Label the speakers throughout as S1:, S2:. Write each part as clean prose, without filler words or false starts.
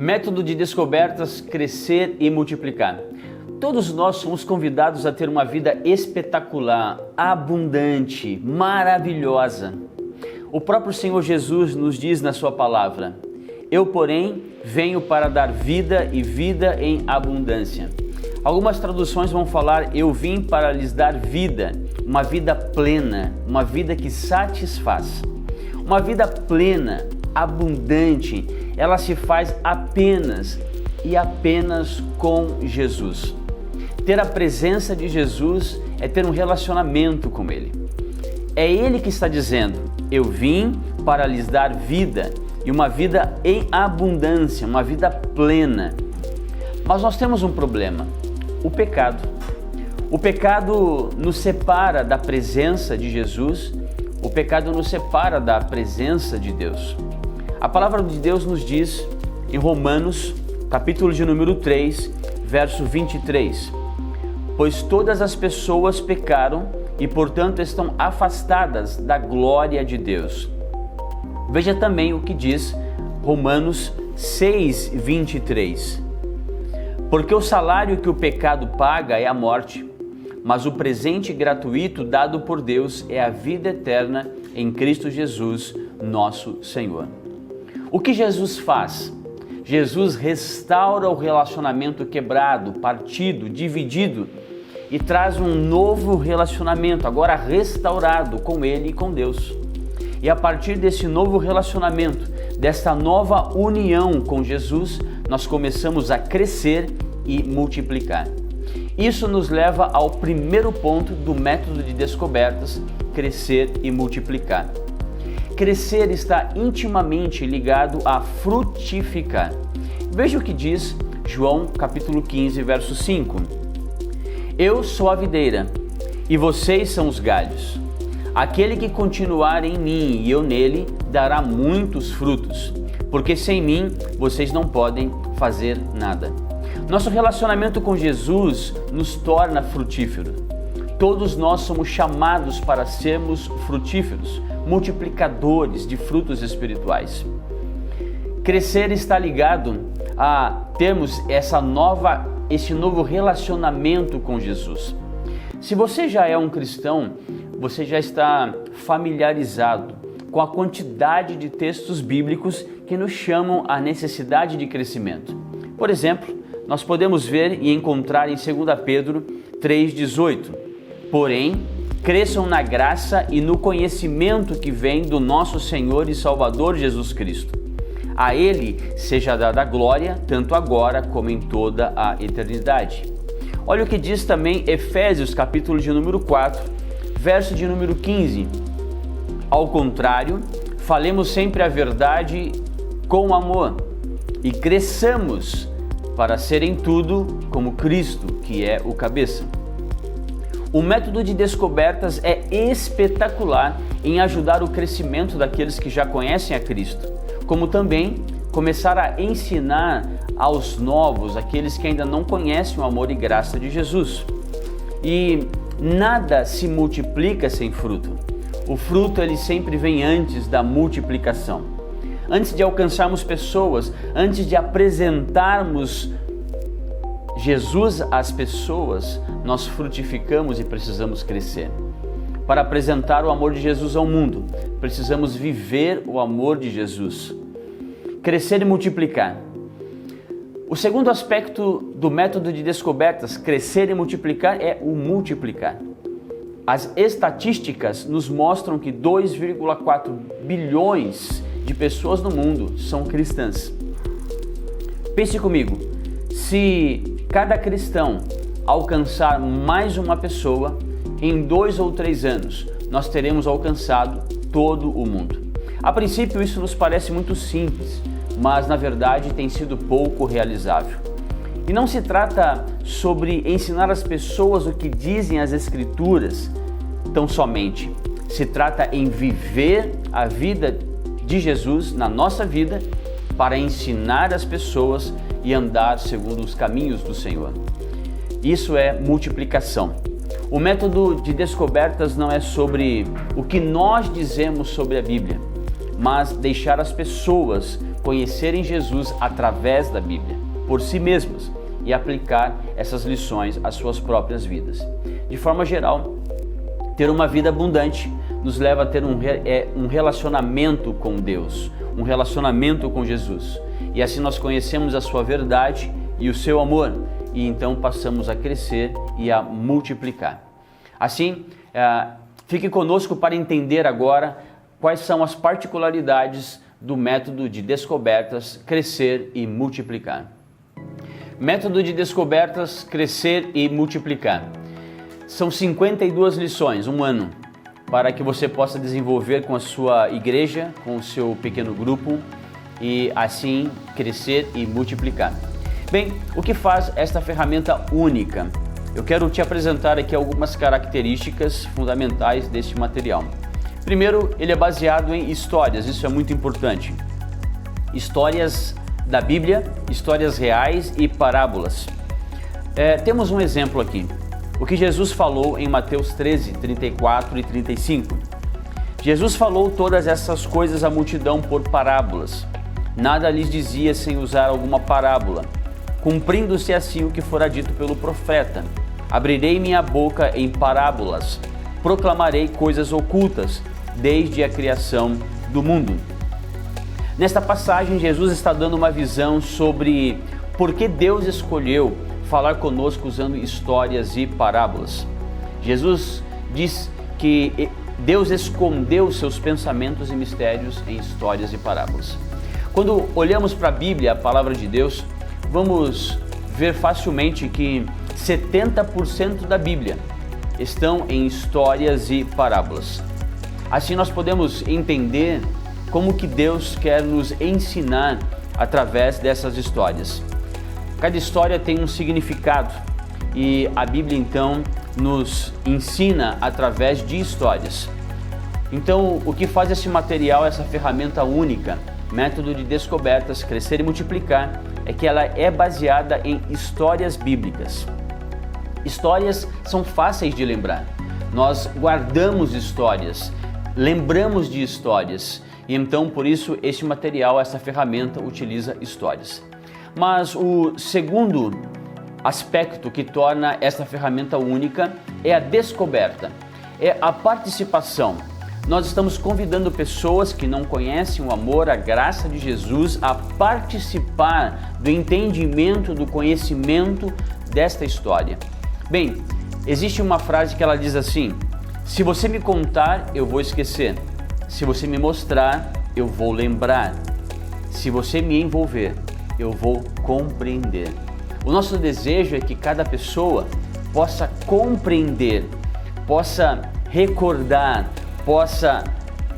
S1: Método de descobertas, crescer e multiplicar. Todos nós somos convidados a ter uma vida espetacular, abundante, maravilhosa. O próprio Senhor Jesus nos diz na sua palavra: eu, porém, venho para dar vida e vida em abundância. Algumas traduções vão falar: eu vim para lhes dar vida, uma vida plena, uma vida que satisfaz. Uma vida plena, abundante, ela se faz apenas e apenas com Jesus. Ter a presença de Jesus é ter um relacionamento com Ele. É Ele que está dizendo: eu vim para lhes dar vida, e uma vida em abundância, uma vida plena. Mas nós temos um problema: o pecado. O pecado nos separa da presença de Jesus, o pecado nos separa da presença de Deus. A palavra de Deus nos diz em Romanos, capítulo de número 3, verso 23: pois todas as pessoas pecaram e, portanto, estão afastadas da glória de Deus. Veja também o que diz Romanos 6, 23. Porque o salário que o pecado paga é a morte, mas o presente gratuito dado por Deus é a vida eterna em Cristo Jesus, nosso Senhor. O que Jesus faz? Jesus restaura o relacionamento quebrado, partido, dividido e traz um novo relacionamento, agora restaurado com Ele e com Deus. E a partir desse novo relacionamento, desta nova união com Jesus, nós começamos a crescer e multiplicar. Isso nos leva ao primeiro ponto do método de descobertas: crescer e multiplicar. Crescer está intimamente ligado a frutificar. Veja o que diz João capítulo 15, verso 5. Eu sou a videira, e vocês são os galhos. Aquele que continuar em mim e eu nele, dará muitos frutos, porque sem mim vocês não podem fazer nada. Nosso relacionamento com Jesus nos torna frutíferos. Todos nós somos chamados para sermos frutíferos, multiplicadores de frutos espirituais. Crescer está ligado a termos esse novo relacionamento com Jesus. Se você já é um cristão, você já está familiarizado com a quantidade de textos bíblicos que nos chamam à necessidade de crescimento. Por exemplo, nós podemos ver e encontrar em 2 Pedro 3,18. Porém, cresçam na graça e no conhecimento que vem do nosso Senhor e Salvador Jesus Cristo. A Ele seja dada a glória, tanto agora como em toda a eternidade. Olha o que diz também Efésios, capítulo de número 4, verso de número 15. Ao contrário, falemos sempre a verdade com amor e cresçamos para ser em tudo como Cristo, que é o cabeça. O método de descobertas é espetacular em ajudar o crescimento daqueles que já conhecem a Cristo, como também começar a ensinar aos novos, aqueles que ainda não conhecem o amor e graça de Jesus. E nada se multiplica sem fruto. O fruto ele sempre vem antes da multiplicação. Antes de alcançarmos pessoas, antes de apresentarmos Jesus às pessoas, nós frutificamos e precisamos crescer. Para apresentar o amor de Jesus ao mundo, precisamos viver o amor de Jesus. Crescer e multiplicar. O segundo aspecto do método de descobertas, crescer e multiplicar, é o multiplicar. As estatísticas nos mostram que 2,4 bilhões de pessoas no mundo são cristãs. Pense comigo, se cada cristão alcançar mais uma pessoa, em 2 ou 3 anos, nós teremos alcançado todo o mundo. A princípio isso nos parece muito simples, mas na verdade tem sido pouco realizável. E não se trata sobre ensinar as pessoas o que dizem as Escrituras tão somente. Se trata em viver a vida de Jesus na nossa vida para ensinar as pessoas e andar segundo os caminhos do Senhor. Isso é multiplicação. O método de descobertas não é sobre o que nós dizemos sobre a Bíblia, mas deixar as pessoas conhecerem Jesus através da Bíblia, por si mesmos, e aplicar essas lições às suas próprias vidas. De forma geral, ter uma vida abundante nos leva a ter um relacionamento com Deus, um relacionamento com Jesus. E assim nós conhecemos a sua verdade e o seu amor, e então passamos a crescer e a multiplicar. Assim, fique conosco para entender agora quais são as particularidades do método de descobertas Crescer e Multiplicar. Método de descobertas Crescer e Multiplicar. São 52 lições, um ano, para que você possa desenvolver com a sua igreja, com o seu pequeno grupo e assim crescer e multiplicar. Bem, o que faz esta ferramenta única? Eu quero te apresentar aqui algumas características fundamentais deste material. Primeiro, ele é baseado em histórias, isso é muito importante. Histórias da Bíblia, histórias reais e parábolas. Temos um exemplo aqui. O que Jesus falou em Mateus 13, 34 e 35. Jesus falou todas essas coisas à multidão por parábolas. Nada lhes dizia sem usar alguma parábola, cumprindo-se assim o que fora dito pelo profeta. Abrirei minha boca em parábolas, proclamarei coisas ocultas desde a criação do mundo. Nesta passagem, Jesus está dando uma visão sobre por que Deus escolheu falar conosco usando histórias e parábolas. Jesus diz que Deus escondeu seus pensamentos e mistérios em histórias e parábolas. Quando olhamos para a Bíblia, a palavra de Deus, vamos ver facilmente que 70% da Bíblia estão em histórias e parábolas. Assim nós podemos entender como que Deus quer nos ensinar através dessas histórias. Cada história tem um significado e a Bíblia então nos ensina através de histórias. Então, o que faz esse material, essa ferramenta única, método de descobertas, Crescer e Multiplicar, é que ela é baseada em histórias bíblicas. Histórias são fáceis de lembrar. Nós guardamos histórias, lembramos de histórias e então por isso este material, essa ferramenta utiliza histórias. Mas o segundo aspecto que torna esta ferramenta única é a descoberta, é a participação. Nós estamos convidando pessoas que não conhecem o amor, a graça de Jesus a participar do entendimento, do conhecimento desta história. Bem, existe uma frase que ela diz assim: se você me contar, eu vou esquecer. Se você me mostrar, eu vou lembrar. Se você me envolver, eu vou compreender. O nosso desejo é que cada pessoa possa compreender, possa recordar, possa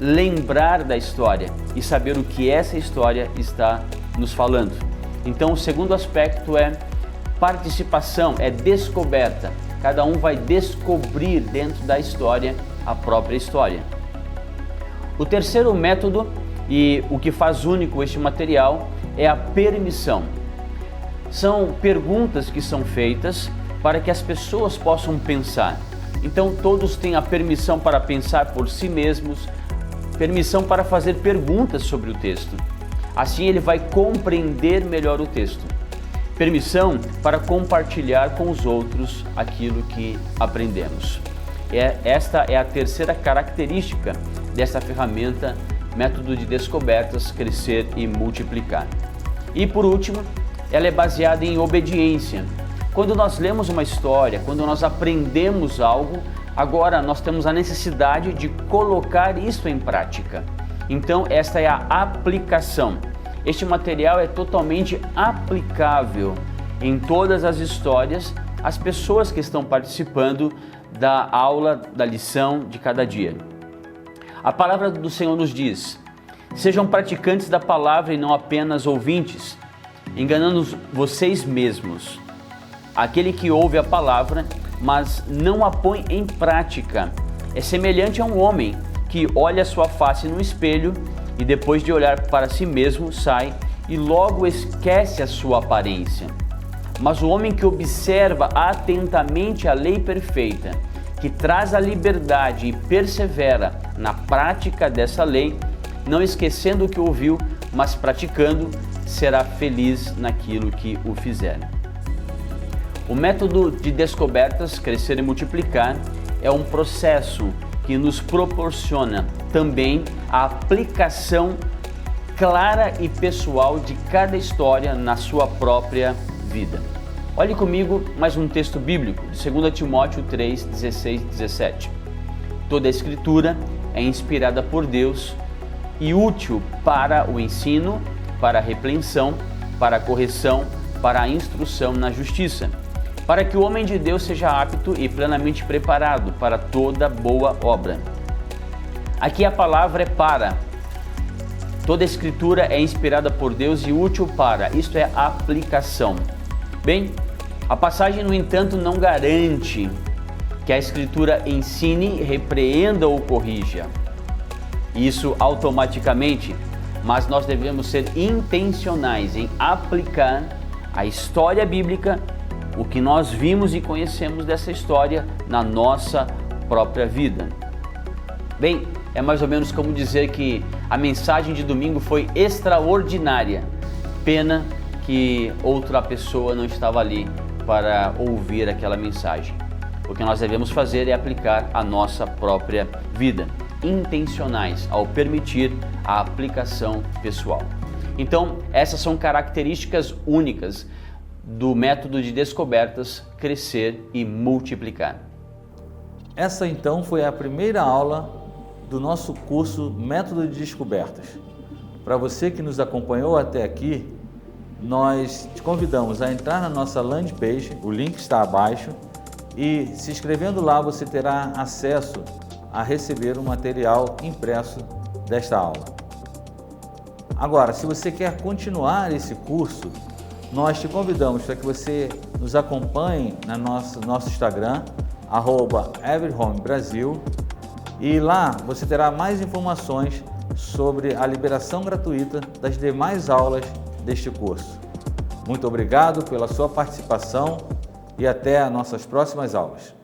S1: lembrar da história e saber o que essa história está nos falando. Então, o segundo aspecto é participação, é descoberta. Cada um vai descobrir dentro da história a própria história. O terceiro método e o que faz único este material é a permissão. São perguntas que são feitas para que as pessoas possam pensar. Então todos têm a permissão para pensar por si mesmos, permissão para fazer perguntas sobre o texto. Assim ele vai compreender melhor o texto. Permissão para compartilhar com os outros aquilo que aprendemos. Esta é a terceira característica dessa ferramenta, método de descobertas, Crescer e Multiplicar. E por último, ela é baseada em obediência. Quando nós lemos uma história, quando nós aprendemos algo, agora nós temos a necessidade de colocar isso em prática. Então, esta é a aplicação. Este material é totalmente aplicável em todas as histórias, às pessoas que estão participando da aula, da lição de cada dia. A palavra do Senhor nos diz: sejam praticantes da palavra e não apenas ouvintes, enganando vocês mesmos. Aquele que ouve a palavra, mas não a põe em prática, é semelhante a um homem que olha sua face no espelho e depois de olhar para si mesmo sai e logo esquece a sua aparência. Mas o homem que observa atentamente a lei perfeita, que traz a liberdade e persevera na prática dessa lei, não esquecendo o que ouviu, mas praticando será feliz naquilo que o fizer. O método de descobertas, crescer e multiplicar, é um processo que nos proporciona também a aplicação clara e pessoal de cada história na sua própria vida. Olhe comigo mais um texto bíblico, de 2 Timóteo 3, 16 e 17. Toda a Escritura é inspirada por Deus e útil para o ensino, para a repreensão, para a correção, para a instrução na justiça, para que o homem de Deus seja apto e plenamente preparado para toda boa obra. Aqui a palavra é para. Toda a Escritura é inspirada por Deus e útil para, isto é, aplicação. Bem, a passagem, no entanto, não garante que a Escritura ensine, repreenda ou corrija. Isso automaticamente, mas nós devemos ser intencionais em aplicar a história bíblica, o que nós vimos e conhecemos dessa história na nossa própria vida. Bem, é mais ou menos como dizer que a mensagem de domingo foi extraordinária. Pena que outra pessoa não estava ali para ouvir aquela mensagem. O que nós devemos fazer é aplicar a nossa própria vida, intencionais ao permitir a aplicação pessoal. Então, essas são características únicas do método de descobertas, crescer e multiplicar.
S2: Essa então foi a primeira aula do nosso curso Método de Descobertas. Para você que nos acompanhou até aqui, nós te convidamos a entrar na nossa landing page, o link está abaixo, e se inscrevendo lá você terá acesso a receber o material impresso desta aula. Agora, se você quer continuar esse curso, nós te convidamos para que você nos acompanhe no nosso Instagram, @everhomebrasil, e lá você terá mais informações sobre a liberação gratuita das demais aulas deste curso. Muito obrigado pela sua participação e até as nossas próximas aulas.